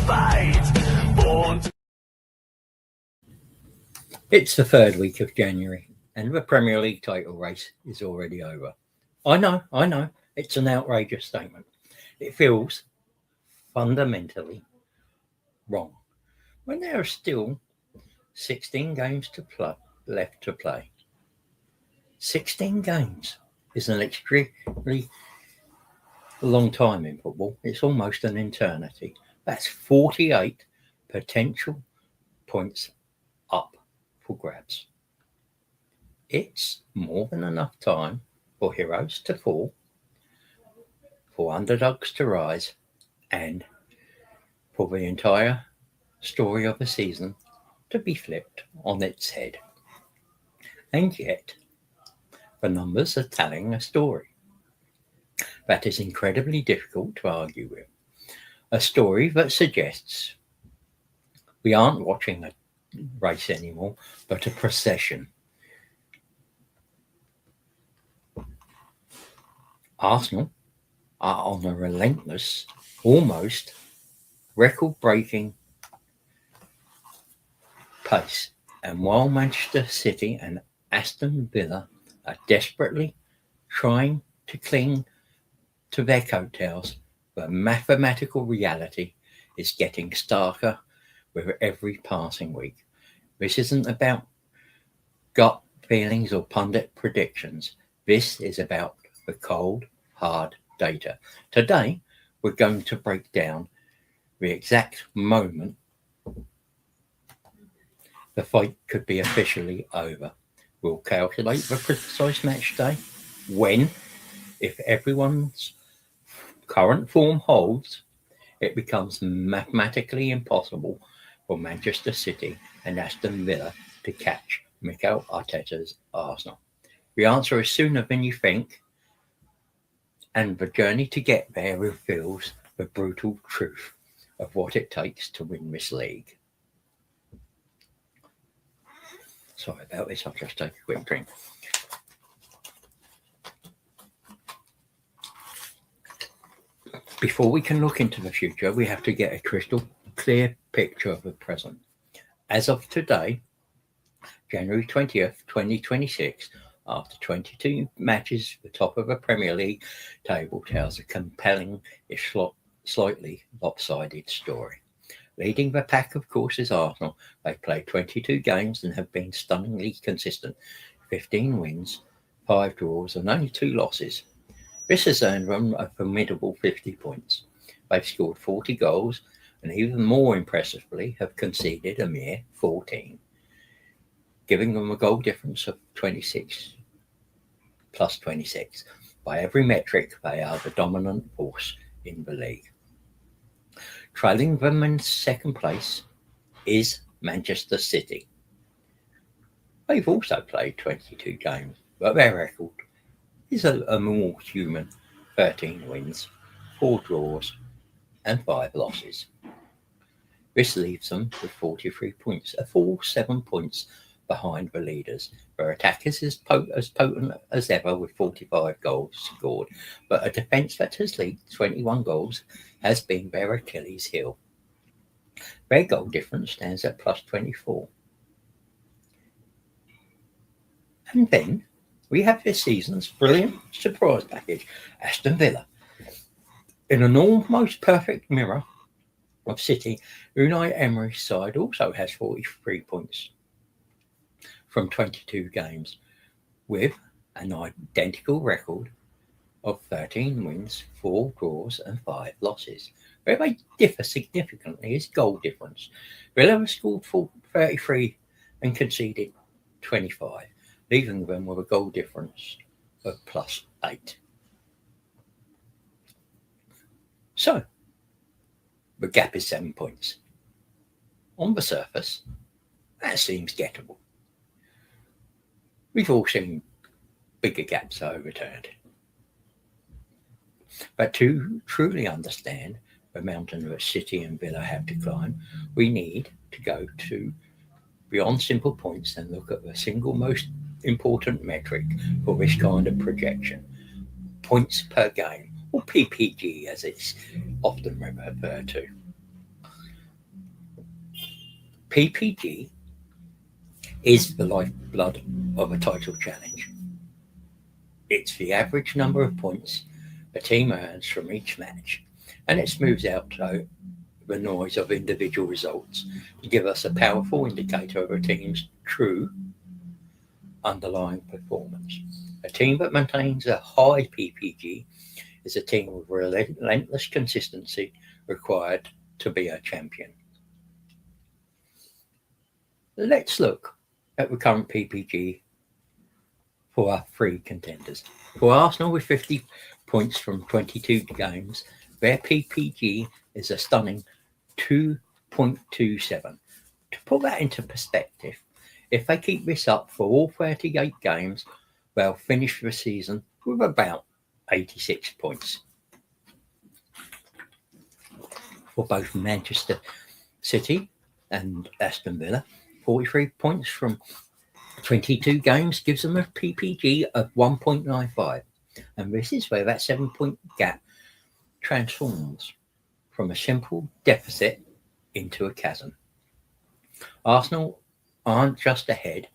fate. Born to It's the third week of January, and the Premier League title race is already over. I know, it's an outrageous statement. It feels fundamentally wrong when there are still 16 games left to play. 16 games is an extremely long time in football. It's almost an eternity. That's 48 potential points up for grabs. It's more than enough time for heroes to fall, for underdogs to rise, and for the entire story of the season to be flipped on its head. And yet, the numbers are telling a story that is incredibly difficult to argue with. A story that suggests we aren't watching a race anymore, but a procession. Arsenal are on a relentless, almost record-breaking pace, and while Manchester City and Aston Villa are desperately trying to cling to their coattails, the mathematical reality is getting starker with every passing week. This isn't about gut feelings or pundit predictions. This is about the cold, hard data. Today, we're going to break down the exact moment the fight could be officially over. We'll calculate the precise match day, when, if everyone's current form holds, it becomes mathematically impossible for Manchester City and Aston Villa to catch Mikel Arteta's Arsenal. The answer is sooner than you think, and the journey to get there reveals the brutal truth of what it takes to win this league. Sorry about this, I'll just take a quick drink. Before we can look into the future, we have to get a crystal clear picture of the present. As of today, January 20th, 2026, after 22 matches, the top of the Premier League table tells a compelling, if slightly lopsided story. Leading the pack, of course, is Arsenal. They've played 22 games and have been stunningly consistent. 15 wins, 5 draws, and only 2 losses. This has earned them a formidable 50 points. They've scored 40 goals and, even more impressively, have conceded a mere 14, giving them a goal difference of 26 plus 26. By every metric, they are the dominant force in the league. Trailing them in second place is Manchester City. They've also played 22 games, but their record is a more human 13 wins, 4 draws, and 5 losses. This leaves them with 43 points, a full 7 points behind the leaders. Their attack is as potent as ever with 45 goals scored, but a defence that has leaked 21 goals has been their Achilles heel. Their goal difference stands at plus 24. And then we have this season's brilliant surprise package, Aston Villa. In an almost perfect mirror of City, Unai Emery's side also has 43 points from 22 games, with an identical record of 13 wins, 4 draws, and 5 losses. Where they differ significantly is goal difference. Villa have scored 33 and conceded 25, leaving them with a goal difference of plus 8. So, the gap is 7 points. On the surface, that seems gettable. We've all seen bigger gaps overturned. But to truly understand the mountain that City and Villa have to climb, we need to go to beyond simple points and look at the single most important metric for this kind of projection: points per game, or PPG as it's often referred to. PPG is the lifeblood of a title challenge. It's the average number of points a team earns from each match, and it smooths out the noise of individual results to give us a powerful indicator of a team's true underlying performance. A team that maintains a high PPG is a team with relentless consistency required to be a champion. Let's look at the current PPG for our three contenders. For Arsenal, with 50 points from 22 games, their PPG is a stunning 2.27. To put that into perspective, if they keep this up for all 38 games, they'll finish the season with about 86 points. For both Manchester City and Aston Villa, 43 points from 22 games gives them a PPG of 1.95. And this is where that 7-point gap transforms from a simple deficit into a chasm. Arsenal aren't just ahead,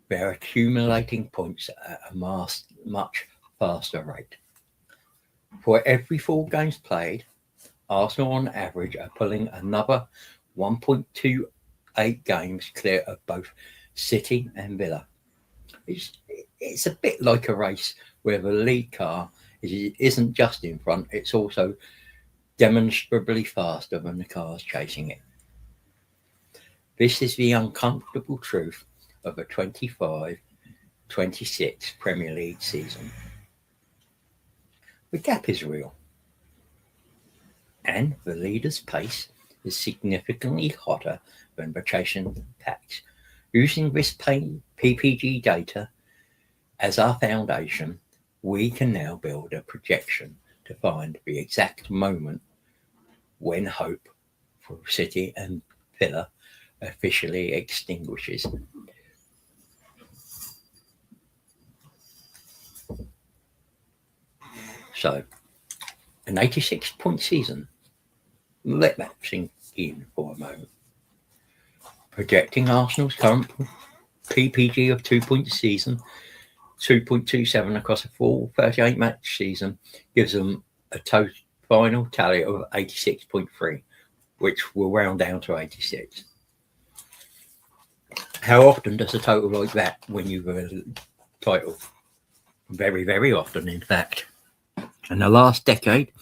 they're accumulating points at a much faster rate. For every 4 games played, Arsenal on average are pulling another 1.28 games clear of both City and Villa. It's a bit like a race where the lead car isn't just in front, it's also demonstrably faster than the cars chasing it. This is the uncomfortable truth of a 25-26 Premier League season. The gap is real, and the leader's pace is significantly hotter than the chasing packs. Using this PPG data as our foundation, we can now build a projection to find the exact moment when hope for City and Villa officially extinguishes. So, an 86-point season. Let that sink in for a moment. Projecting Arsenal's current PPG of 2-point season, 2.27 across a full 38-match season, gives them a total final tally of 86.3, which will round down to 86. How often does a total like that win you the title? Very, very often, in fact. In the last decade,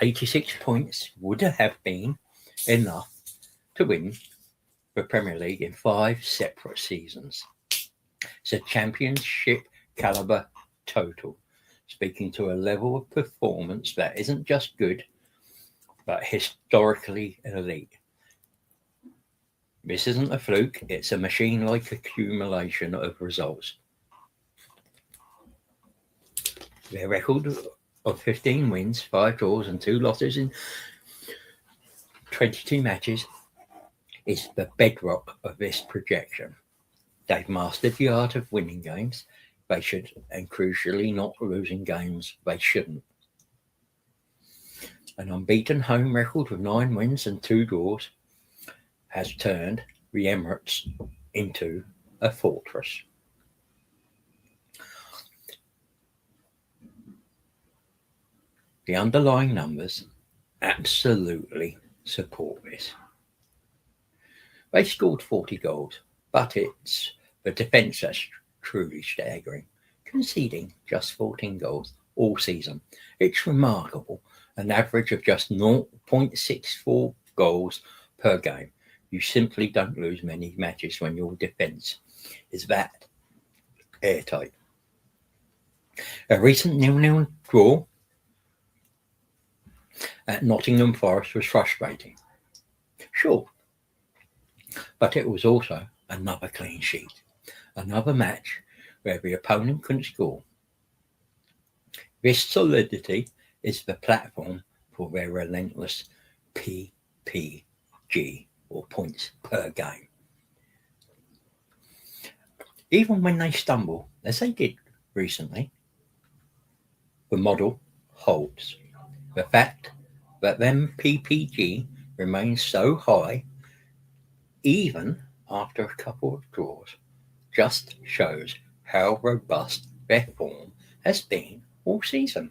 86 points would have been enough to win the Premier League in 5 separate seasons. It's a championship caliber total, speaking to a level of performance that isn't just good, but historically elite. This isn't a fluke, it's a machine-like accumulation of results. Their record of 15 wins, 5 draws and 2 losses in 22 matches is the bedrock of this projection. They've mastered the art of winning games they should, and crucially not losing games they shouldn't. An unbeaten home record with 9 wins and 2 draws has turned the Emirates into a fortress. The underlying numbers absolutely support this. They scored 40 goals, but it's the defence that's truly staggering, conceding just 14 goals all season. It's remarkable, an average of just 0.64 goals per game. You simply don't lose many matches when your defence is that airtight. A recent 0-0 draw at Nottingham Forest was frustrating. Sure, but it was also another clean sheet, another match where the opponent couldn't score. This solidity is the platform for their relentless PPG, or points per game. Even when they stumble, as they did recently, the model holds. The fact that them PPG remains so high even after a couple of draws, just shows how robust their form has been all season.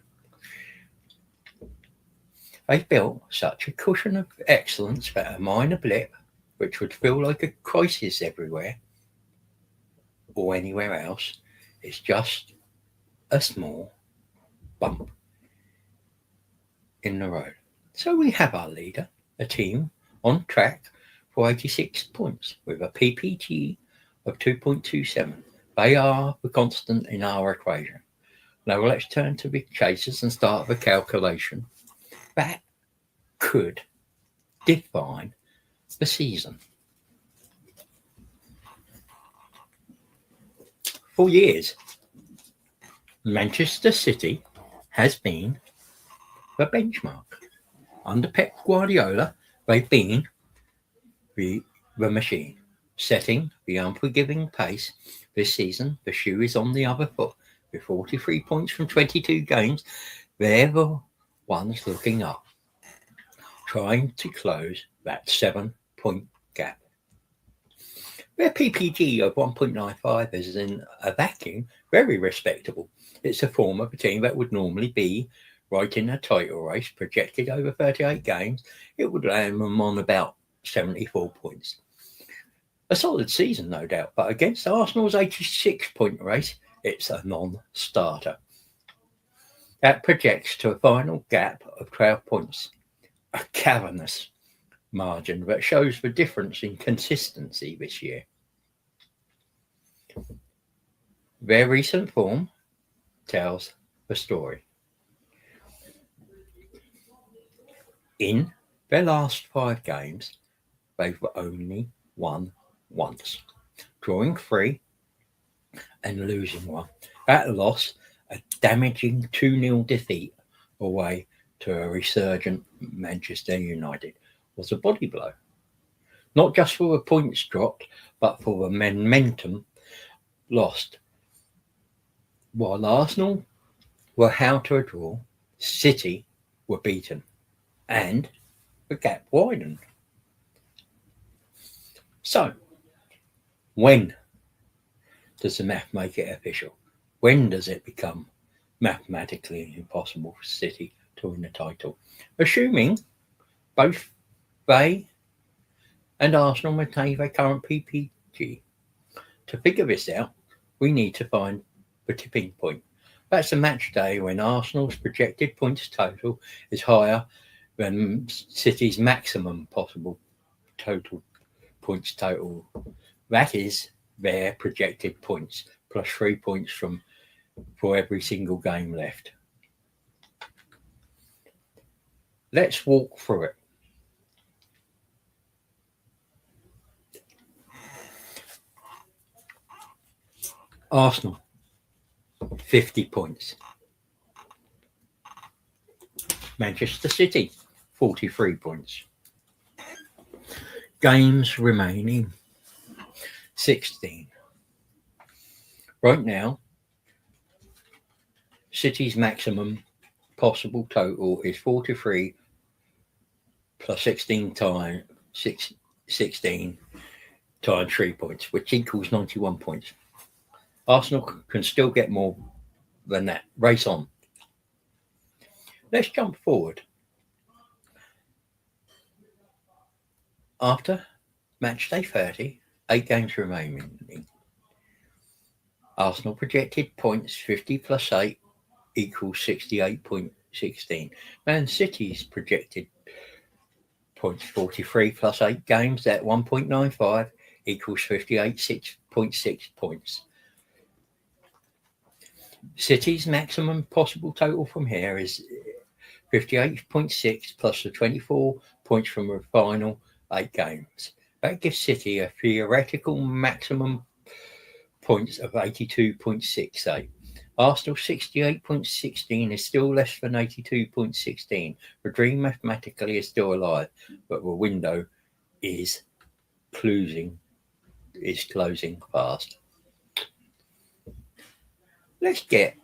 They've built such a cushion of excellence that a minor blip, which would feel like a crisis everywhere or anywhere else, is just a small bump in the road. So we have our leader, a team on track for 86 points with a PPG of 2.27. They are the constant in our equation. Now let's turn to the chasers and start the calculation that could define the season. For years, Manchester City has been the benchmark. Under Pep Guardiola, they've been the machine, setting the unforgiving pace. This season, the shoe is on the other foot. With 43 points from 22 games, they're the ones looking up, trying to close that 7-point gap. Their PPG of 1.95 is in a vacuum very respectable. It's a form of a team that would normally be right in a title race, projected over 38 games. It would land them on about 74 points. A solid season, no doubt, but against Arsenal's 86-point race, it's a non-starter. That projects to a final gap of 12 points, a cavernous margin that shows the difference in consistency this year. Their recent form tells the story. In their last 5 games, they've only won once, drawing 3 and losing 1. That loss, a damaging 2-0 defeat away to a resurgent Manchester United, was a body blow. Not just for the points dropped, but for the momentum lost. While Arsenal were out to a draw, City were beaten, and the gap widened. So, when does the math make it official? When does it become mathematically impossible for City to win the title? Assuming both they and Arsenal maintain their current PPG. To figure this out, we need to find the tipping point. That's the match day when Arsenal's projected points total is higher than City's maximum possible total points total. That is their projected points plus 3 points for every single game left. Let's walk through it. Arsenal, 50 points. Manchester City, 43 points. Games remaining, 16. Right now, City's maximum possible total is 43 plus 16 times 16 times 3 points, which equals 91 points. Arsenal can still get more than that. Race on. Let's jump forward. After match day 30, 8 games remaining. Arsenal projected points 50 plus 8 equals 68.16. Man City's projected points 43 plus 8 games at 1.95 equals 58.6 points. City's maximum possible total from here is 58.6 plus the 24 points from the final 8 games. That gives City a theoretical maximum points of 82.68. Arsenal 68.16 is still less than 82.16. The dream mathematically is still alive, but the window is closing fast. Let's get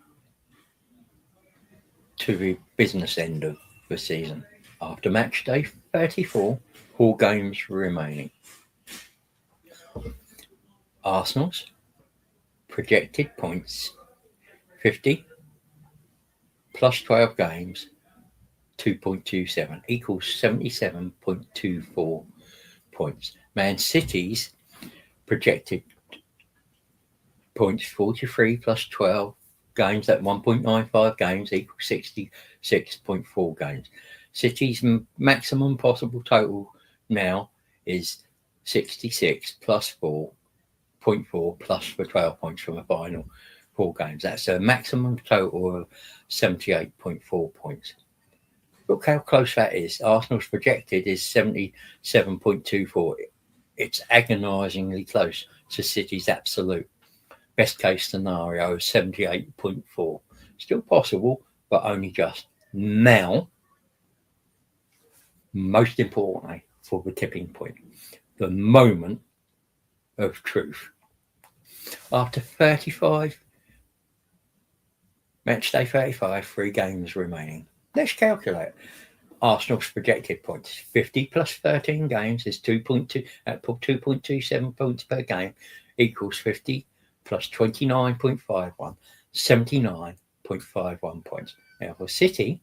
to the business end of the season. After match day 34, 4 games remaining. Arsenal's projected points 50 plus 12 games 2.27 equals 77.24 points. Man City's projected points 43 plus 12 games at 1.95 games equals 66.4 games. City's maximum possible total now is 66 plus 4.4 plus for 12 points from the final 4 games. That's a maximum total of 78.4 points. Look how close that is. Arsenal's projected is 77.24. It's agonisingly close to City's absolute. Best case scenario is 78.4. Still possible, but only just. Now, most importantly for the tipping point, the moment of truth. After 35, match day 35, 3 games remaining. Let's calculate. Arsenal's projected points 50 plus 13 games is 2.27 points per game equals 50 plus 29.51, 79.51 points. Now for City,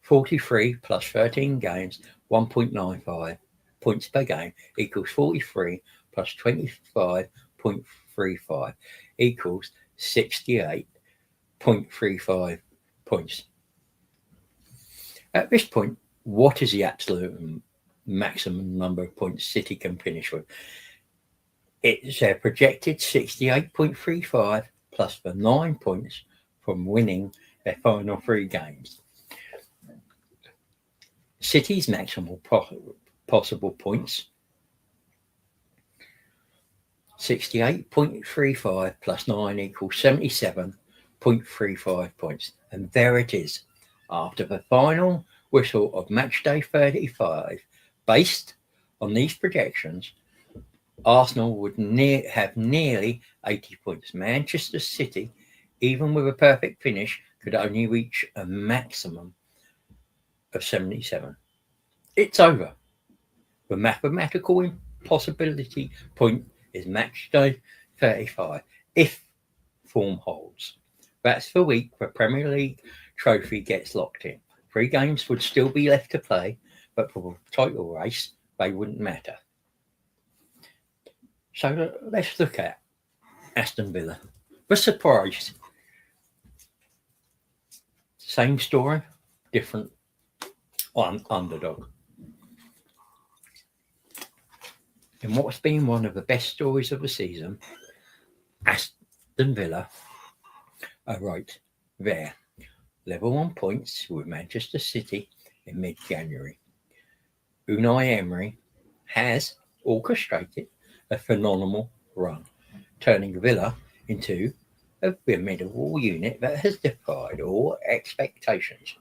43 plus 13 games, 1.95 points per game equals 43 plus 25.35 equals 68.35 points. At this point, what is the absolute maximum number of points City can finish with? It's a projected 68.35 plus the 9 points from winning their final 3 games. City's maximum possible points, 68.35 plus 9 equals 77.35 points. And there it is. After the final whistle of match day 35, based on these projections, Arsenal would have nearly 80 points. Manchester City, even with a perfect finish, could only reach a maximum of 77. It's over. The mathematical impossibility point is match day 35, if form holds. That's the week the Premier League trophy gets locked in. 3 games would still be left to play, but for the title race, they wouldn't matter. So let's look at Aston Villa. The surprise. Same story, different underdog. In what's been one of the best stories of the season, Aston Villa are right there, level on points with Manchester City in mid-January. Unai Emery has orchestrated a phenomenal run, turning Villa into a formidable unit that has defied all expectations.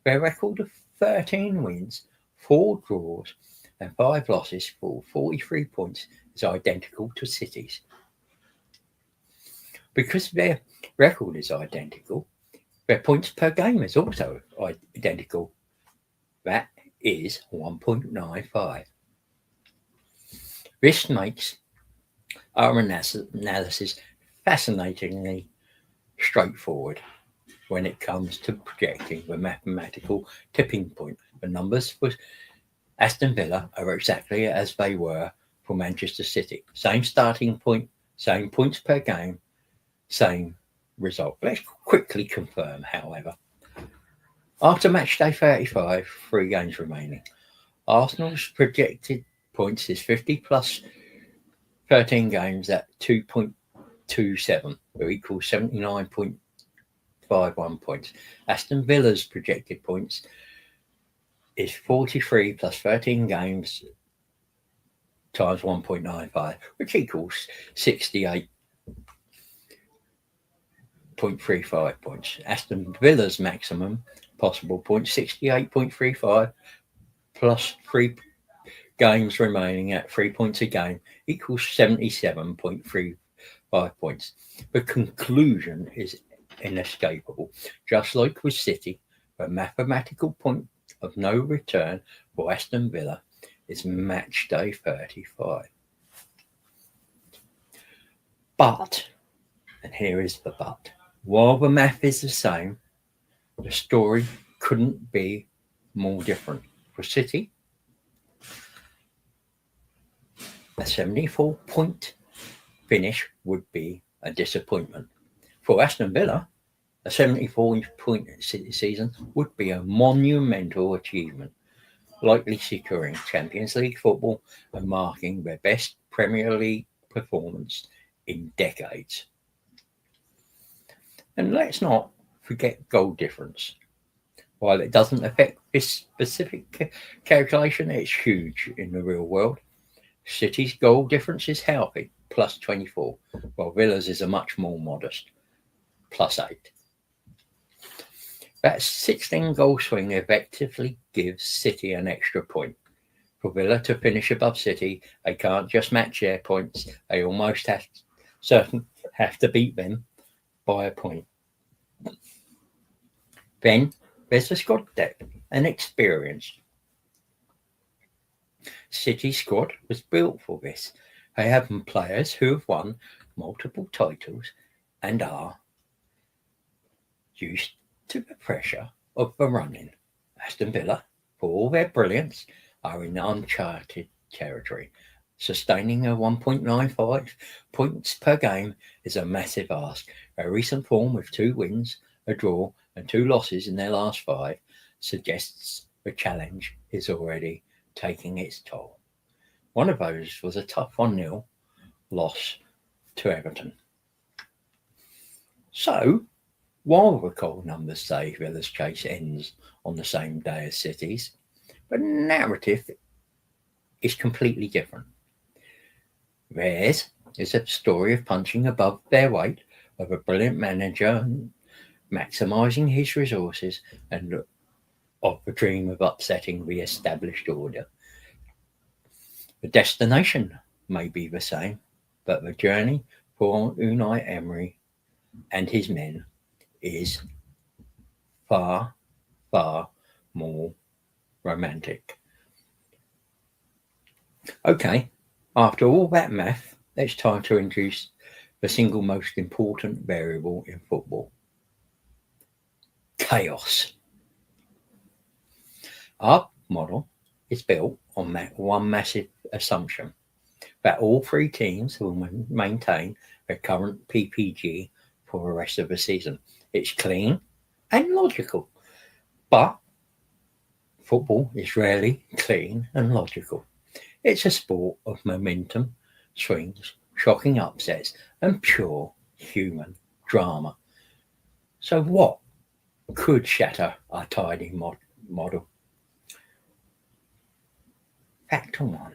Their record of 13 wins, 4 draws, and 5 losses for 43 points is identical to City's. Because their record is identical, their points per game is also identical. That is 1.95. This makes our analysis fascinatingly straightforward when it comes to projecting the mathematical tipping point. The numbers for Aston Villa are exactly as they were for Manchester City. Same starting point, same points per game, same result. Let's quickly confirm, however. After match day 35, 3 games remaining. Arsenal's projected points is 50 plus 13 games at 2.27, which equals 79.51 points. Aston Villa's projected points is 43 plus 13 games times 1.95, which equals 68.35 points. Aston Villa's maximum possible points, 68.35 plus 3 games remaining at 3 points a game equals 77.35 points. The conclusion is inescapable. Just like with City, the mathematical point of no return for Aston Villa is match day 35. But, and here is the but, while the math is the same, the story couldn't be more different. For City, a 74-point finish would be a disappointment. For Aston Villa, a 74-point season would be a monumental achievement, likely securing Champions League football and marking their best Premier League performance in decades. And let's not forget goal difference. While it doesn't affect this specific calculation, it's huge in the real world. City's goal difference is healthy, plus 24, while Villa's is a much more modest, plus 8. That 16 goal swing effectively gives City an extra point. For Villa to finish above City, they can't just match their points, they almost have to beat them by a point. Then there's the squad depth and experience. City's squad was built for this. They have players who have won multiple titles and are used to the pressure of the running. Aston Villa, for all their brilliance, are in uncharted territory. Sustaining a 1.95 points per game is a massive ask. Their recent form with 2 wins, a draw, and 2 losses in their last 5 suggests the challenge is already taking its toll. One of those was a tough 1-0 loss to Everton. So, while the cold numbers say Villa's chase ends on the same day as City's, the narrative is completely different. Theirs is a story of punching above their weight, of a brilliant manager maximising his resources, and of the dream of upsetting the established order. The destination may be the same, but the journey for Unai Emery and his men is far, far more romantic. Okay, after all that math, it's time to introduce the single most important variable in football: chaos. Our model is built on one massive assumption, that all 3 teams will maintain their current PPG for the rest of the season. It's clean and logical, but football is rarely clean and logical. It's a sport of momentum, swings, shocking upsets, and pure human drama. So what could shatter our tidy model? Factor 1,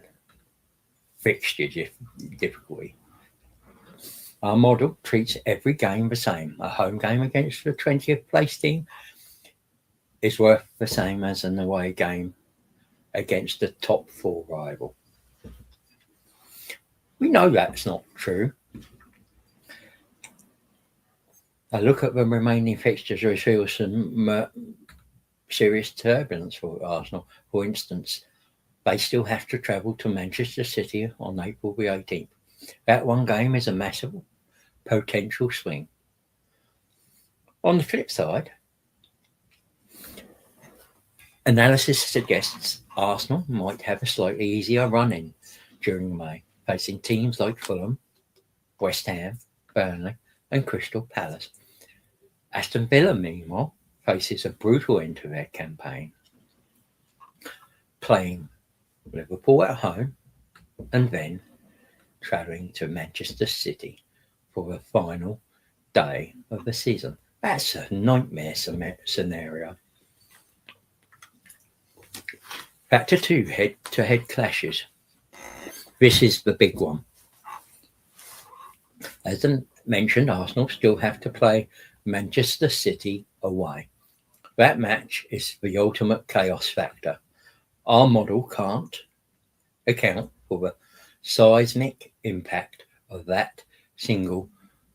fixture difficulty. Our model treats every game the same. A home game against the 20th place team is worth the same as an away game against the top 4 rival. We know that's not true. A look at the remaining fixtures reveals some serious turbulence for Arsenal. For instance, they still have to travel to Manchester City on April the 18th. That one game is a massive potential swing. On the flip side, analysis suggests Arsenal might have a slightly easier run-in during May, facing teams like Fulham, West Ham, Burnley, and Crystal Palace. Aston Villa, meanwhile, faces a brutal end to their campaign, playing Liverpool at home and then travelling to Manchester City for the final day of the season. That's a nightmare scenario. Factor 2, head-to-head clashes. This is the big one. As mentioned, Arsenal still have to play Manchester City away. That match is the ultimate chaos factor. Our model can't account for the seismic impact of that single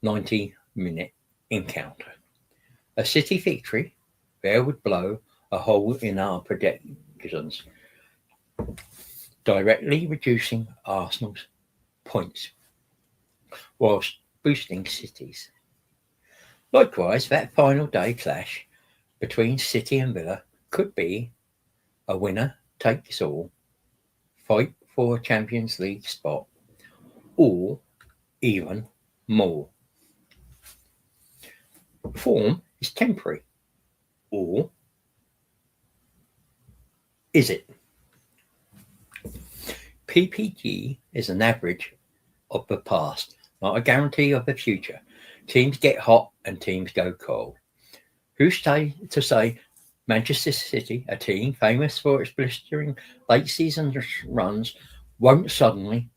90-minute encounter. A City victory there would blow a hole in our predictions, directly reducing Arsenal's points, whilst boosting cities. Likewise, that final day clash between City and Villa could be a winner takes all fight for a Champions League spot, or even more. Form is temporary, or is it? PPG is an average of the past, not a guarantee of the future. Teams get hot and teams go cold. Who's to say Manchester City, a team famous for its blistering late season runs, won't suddenly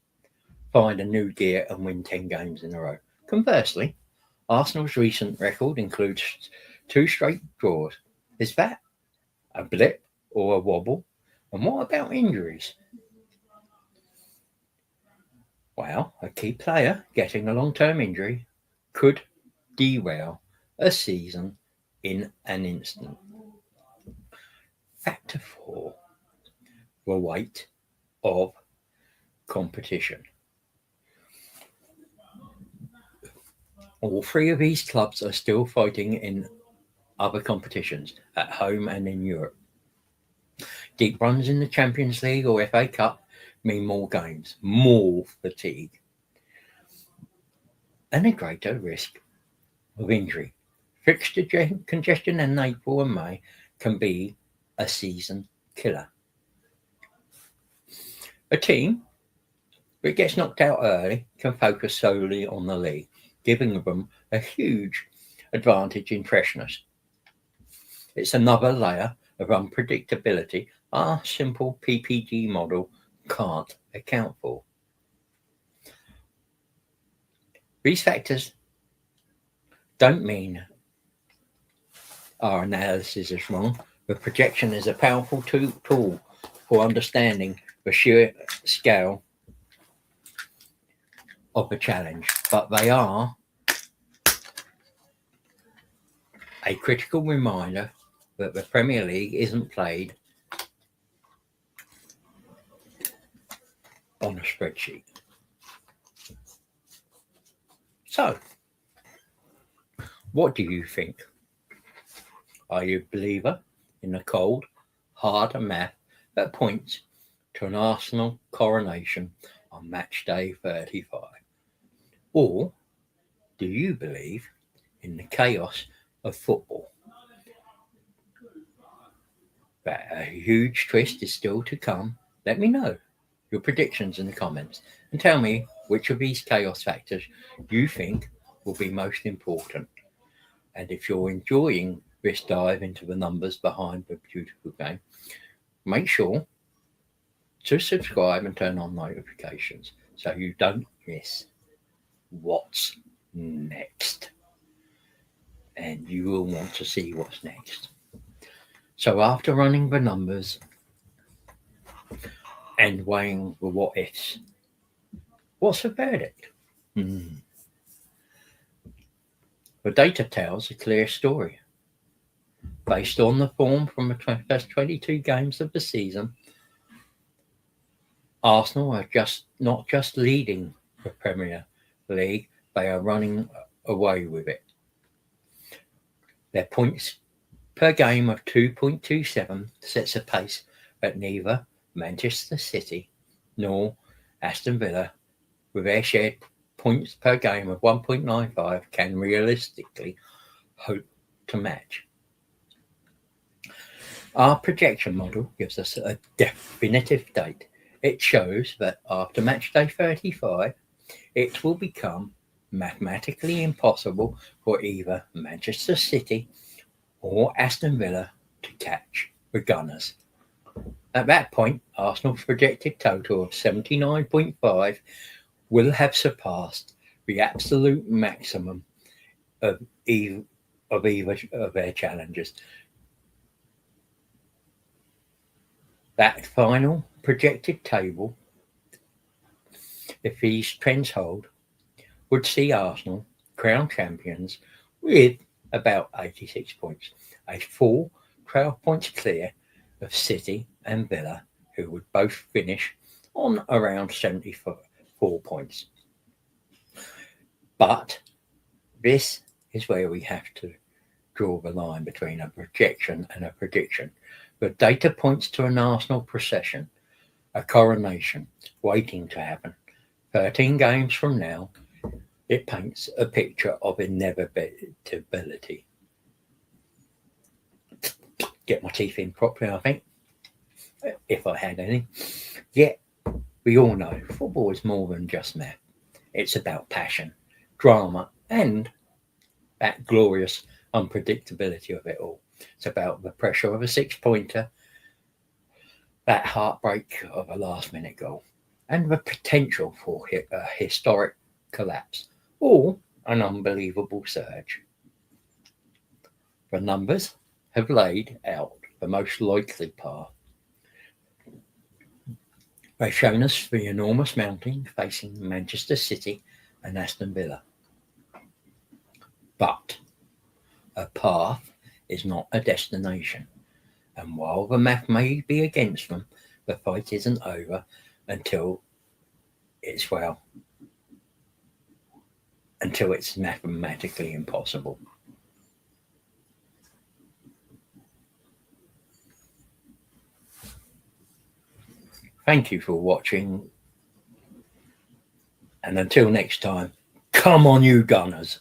find a new gear and win 10 games in a row? Conversely, Arsenal's recent record includes 2 straight draws. Is that a blip or a wobble? And what about injuries? Well, a key player getting a long-term injury could derail a season in an instant. Factor 4, the weight of competition. All 3 of these clubs are still fighting in other competitions, at home and in Europe. Deep runs in the Champions League or FA Cup mean more games, more fatigue, and a greater risk of injury. Fixture congestion in April and May can be a season killer. A team that gets knocked out early can focus solely on the league, giving them a huge advantage in freshness. It's another layer of unpredictability our simple PPG model can't account for. These factors don't mean our analysis is wrong. The projection is a powerful tool for understanding the sheer scale of the challenge, but they are a critical reminder that the Premier League isn't played on a spreadsheet. So, what do you think? Are you a believer in the cold, hard math that points to an Arsenal coronation on match day 35? Or do you believe in the chaos of football? That a huge twist is still to come? Let me know your predictions in the comments and tell me which of these chaos factors you think will be most important. And if you're enjoying this dive into the numbers behind the beautiful game, make sure to subscribe and turn on notifications so you don't miss what's next. And you will want to see what's next. So after running the numbers and weighing the what ifs, what's the verdict? The data tells a clear story. Based on the form from the first 22 games of the season, Arsenal are not just leading the Premier League, they are running away with it. Their points per game of 2.27 sets a pace that neither Manchester City nor Aston Villa, with their shared points per game of 1.95, can realistically hope to match. Our projection model gives us a definitive date. It shows that after match day 35, it will become mathematically impossible for either Manchester City or Aston Villa to catch the Gunners. At that point, Arsenal's projected total of 79.5 will have surpassed the absolute maximum of either of their challengers. That final projected table, if these trends hold, would see Arsenal crowned champions with about 86 points, a full 12 points clear of City and Villa, who would both finish on around 74 points. But this is where we have to draw the line between a projection and a prediction. The data points to an Arsenal procession, a coronation waiting to happen. 13 games from now, it paints a picture of inevitability. Get my teeth in properly, I think, if I had any. Yet, we all know football is more than just math. It's about passion, drama, and that glorious unpredictability of it all. It's about the pressure of a six-pointer, that heartbreak of a last-minute goal, and the potential for a historic collapse or an unbelievable surge. The numbers have laid out the most likely path. They've shown us the enormous mountain facing Manchester City and Aston Villa. But a path is not a destination. And while the math may be against them, the fight isn't over until it's mathematically impossible. Thank you for watching. And until next time, come on you Gunners.